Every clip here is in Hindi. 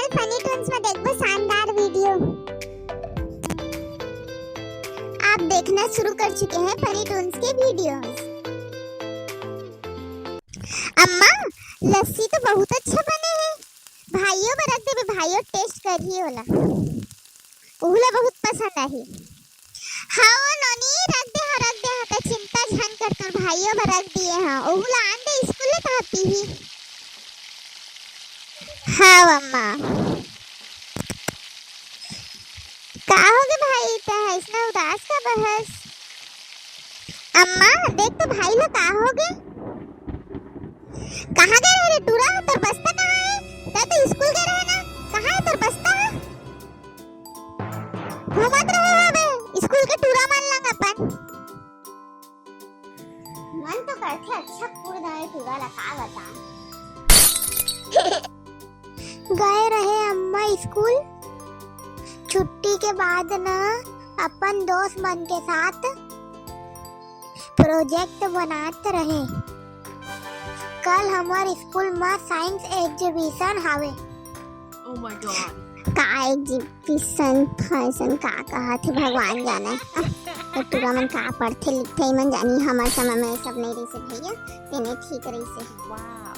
चल फनी टून्स में देखो शानदार वीडियो। आप देखना शुरू कर चुके हैं फनी टून्स के वीडियोस। अम्मा लस्सी तो बहुत अच्छा बने हैं। भाइयों पर रख दे, भाइयों टेस्ट करिए होला। ओहुला बहुत पसंद आई। हाँ नोनी रख दे तो चिंता झन कर तो भाइयों पर रख दिए। हाँ ओहुला आन दे स्कूल में था पी। हाँ अम्मा का होगे भाई इतना उदास का बहस। अम्मा देख तो भाई लोग का होगे। कहाँ गए रे टूरा? तो बस्ता कहाँ है? तो स्कूल गए रहे ना, कहाँ है तो बस्ता? घूमत रहे बे स्कूल के टूरा मान लंग अपन। मन तो करते अच्छा कूद गए टूरा लगा बता। गए रहे अम्मा स्कूल। छुट्टी के बाद ना अपन दोस्त मन के साथ प्रोजेक्ट बनाते रहे। कल हमारे स्कूल में साइंस एग्जीबिशन हावे। Oh my God. का एग्जीबिशन फैशन का कहा थे भगवान जाने। तो टूरा मन का पढ़ते लिखते मन जानी, हमारे समय में सब नहीं रही से भैया तेने ठीक रही से। Wow.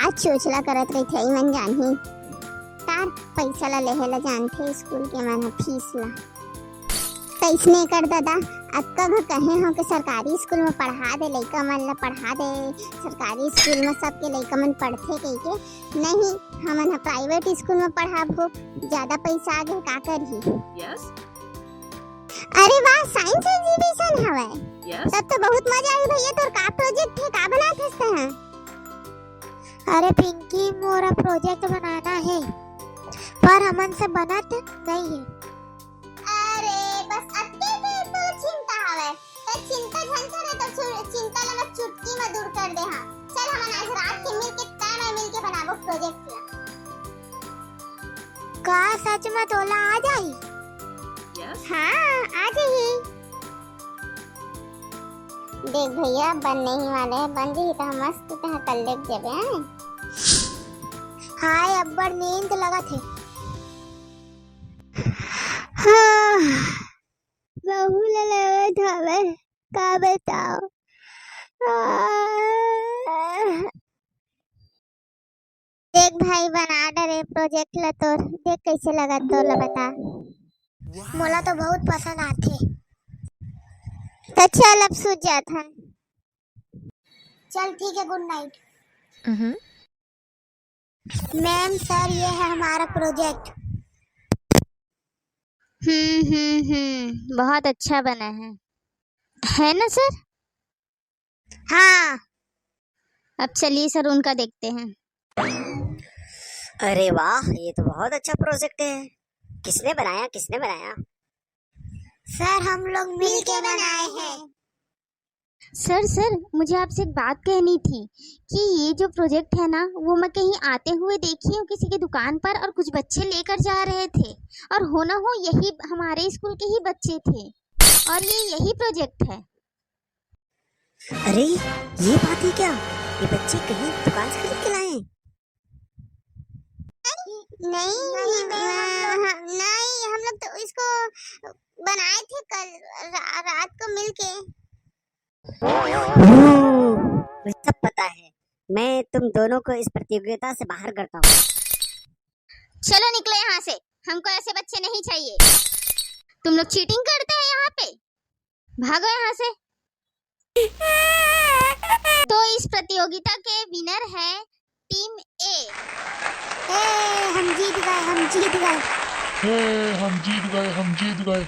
आज चोचला करत रही थे मन जानी। तार पैसा ला लेहे ला जानते स्कूल के मन फीस ला कैसने कर दादा। अक्का घर कहे हो कि सरकारी स्कूल में पढ़ा दे लइका मन ला, पढ़ा दे सरकारी स्कूल में सबके लइका मन पढ़ते कह के। नहीं हमन प्राइवेट स्कूल में पढ़ाबो, ज्यादा पैसा आगे का करही। Yes. अरे वाह साइंस एग्जीबिशन हवे। Yes. तब तो बहुत मजा आई भैया। तोर का प्रोजेक्ट है, का बनात हस्ते हैं? अरे पिंकी मोरा प्रोजेक्ट बनाना है पर हमन से बनत नहीं है। अरे बस अत्ते पे तो चिंता हवे। तो चिंता झन करे तो चिंता ला चुटकी में दूर कर दे। हां चल हमन आज रात के मिल के तय मिल के बनाबो प्रोजेक्ट ला। का सच में तोला आ जाई? Yes. हाँ आ जाई। देख भैया बनने ही वाले हैं, बन जाही तो मस्त तो कल देख जेबे। हाय अब्बर नींद लगा थे। हाँ बहुत लगा था मैं, का बताओ। देख भाई बना डरे प्रोजेक्ट ला तो देख कैसे लगा तो ला बता। मोला तो बहुत पसंद आते। तो चल अब सो जात हन। चल ठीक है गुड नाइट। मैम सर ये है हमारा प्रोजेक्ट। बहुत अच्छा बना है ना सर? हाँ अब चलिए सर उनका देखते हैं। अरे वाह ये तो बहुत अच्छा प्रोजेक्ट है। किसने बनाया? सर हम लोग मिल के बनाए हैं। सर मुझे आपसे एक बात कहनी थी कि ये जो प्रोजेक्ट है ना वो मैं कहीं आते हुए देखी हूँ किसी की दुकान पर, और कुछ बच्चे लेकर जा रहे थे और होना हो यही हमारे स्कूल के ही बच्चे थे और ये यही प्रोजेक्ट है। अरे ये बात है क्या? ये बच्चे कहीं दुकान से खरीद के लाए हैं? नहीं हम लोग तो इसको बनाए थे कल रात को मिलके। मुझे सब पता है। मैं तुम दोनों को इस प्रतियोगिता से बाहर करता हूँ। चलो निकलो यहाँ से, हमको ऐसे बच्चे नहीं चाहिए। तुम लोग चीटिंग करते हैं यहाँ पे, भागो यहाँ से। तो इस प्रतियोगिता के विनर है टीम ए। हम जीत गए। हम जीत गए।